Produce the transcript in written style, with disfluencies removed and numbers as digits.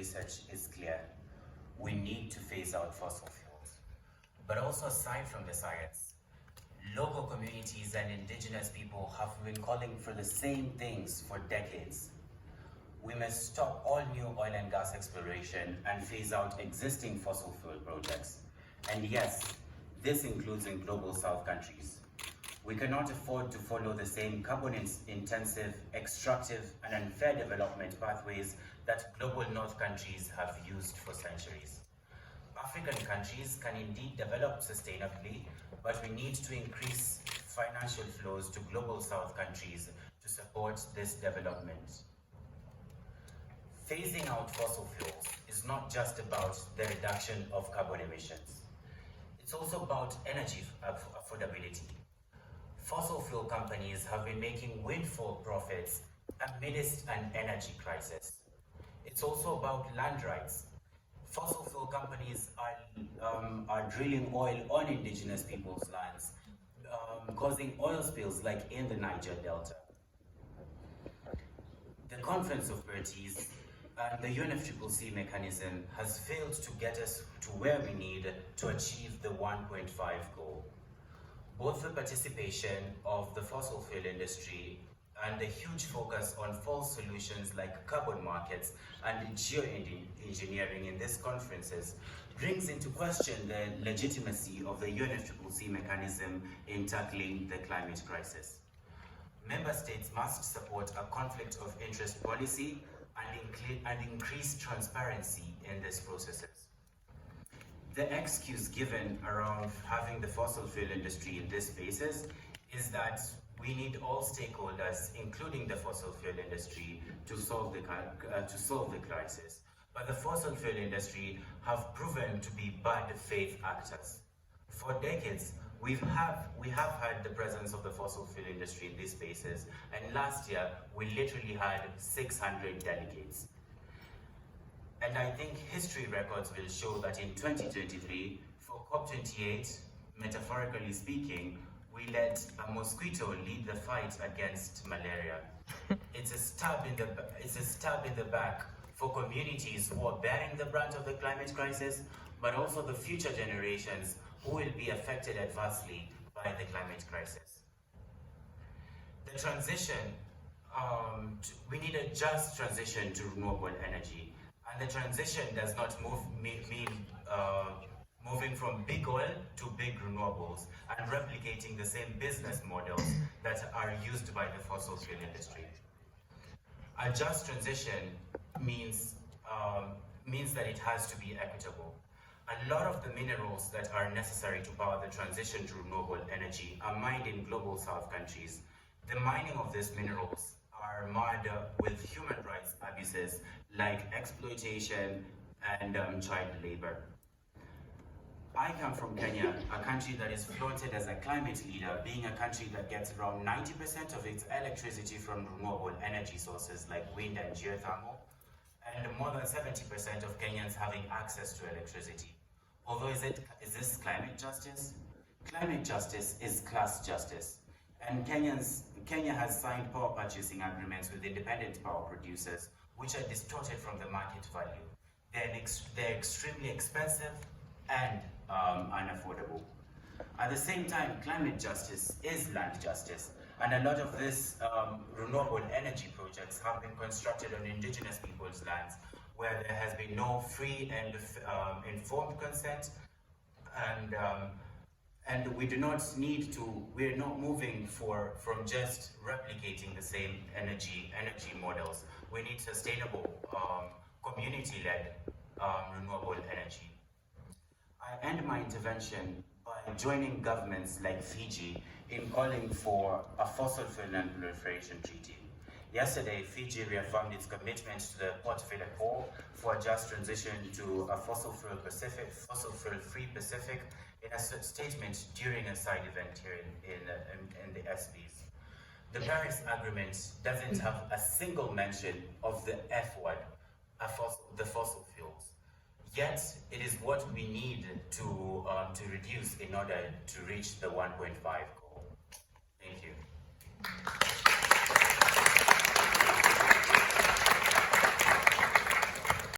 research is clear. We need to phase out fossil fuels. But also aside from the science, local communities and indigenous people have been calling for the same things for decades. We must stop all new oil and gas exploration and phase out existing fossil fuel projects. And yes, this includes in global south countries. We cannot afford to follow the same carbon-intensive, extractive, and unfair development pathways that global north countries have used for centuries. African countries can indeed develop sustainably, but we need to increase financial flows to global south countries to support this development. Phasing out fossil fuels is not just about the reduction of carbon emissions. It's also about energy affordability. Fossil fuel companies have been making windfall profits amidst an energy crisis. It's also about land rights. Fossil fuel companies are drilling oil on indigenous people's lands, causing oil spills like in the Niger Delta. The Conference of Parties and the UNFCCC mechanism has failed to get us to where we need to achieve the 1.5 goal. Both the participation of the fossil fuel industry and the huge focus on false solutions like carbon markets and geoengineering in these conferences brings into question the legitimacy of the UNFCCC mechanism in tackling the climate crisis. Member states must support a conflict of interest policy and increase transparency in these processes. The excuse given around having the fossil fuel industry in these spaces is that we need all stakeholders, including the fossil fuel industry, to solve the crisis. But the fossil fuel industry have proven to be bad faith actors. For decades, we have had the presence of the fossil fuel industry in these spaces, and last year we literally had 600 delegates. And I think history records will show that in 2023, for COP29, metaphorically speaking, we let a mosquito lead the fight against malaria. It's a stab in the back for communities who are bearing the brunt of the climate crisis, but also the future generations who will be affected adversely by the climate crisis. The transition, we need a just transition to renewable energy. And the transition does not mean moving from big oil to big renewables and replicating the same business models that are used by the fossil fuel industry. A just transition means that it has to be equitable. A lot of the minerals that are necessary to power the transition to renewable energy are mined in global south countries. The mining of these minerals are marred with human rights abuses like exploitation and child labor. I come from Kenya, a country that is flaunted as a climate leader, being a country that gets around 90% of its electricity from renewable energy sources like wind and geothermal, and more than 70% of Kenyans having access to electricity. Although is this climate justice? Climate justice is class justice. And Kenya has signed power purchasing agreements with independent power producers, which are distorted from the market value. They're extremely expensive and unaffordable. At the same time, climate justice is land justice, and a lot of these renewable energy projects have been constructed on indigenous people's lands, where there has been no free and informed consent, and we do not need to. We're not moving from just replicating the same energy models. We need sustainable, community-led renewable energy. I end my intervention by joining governments like Fiji in calling for a fossil fuel non-proliferation treaty. Yesterday, Fiji reaffirmed its commitment to the Port Phillip Accord for a just transition to a fossil fuel-free Pacific in a statement during a side event here in the SBs. The Paris Agreement doesn't have a single mention of the F word, the fossil fuels. Yet, it is what we need to reduce in order to reach the 1.5 goal.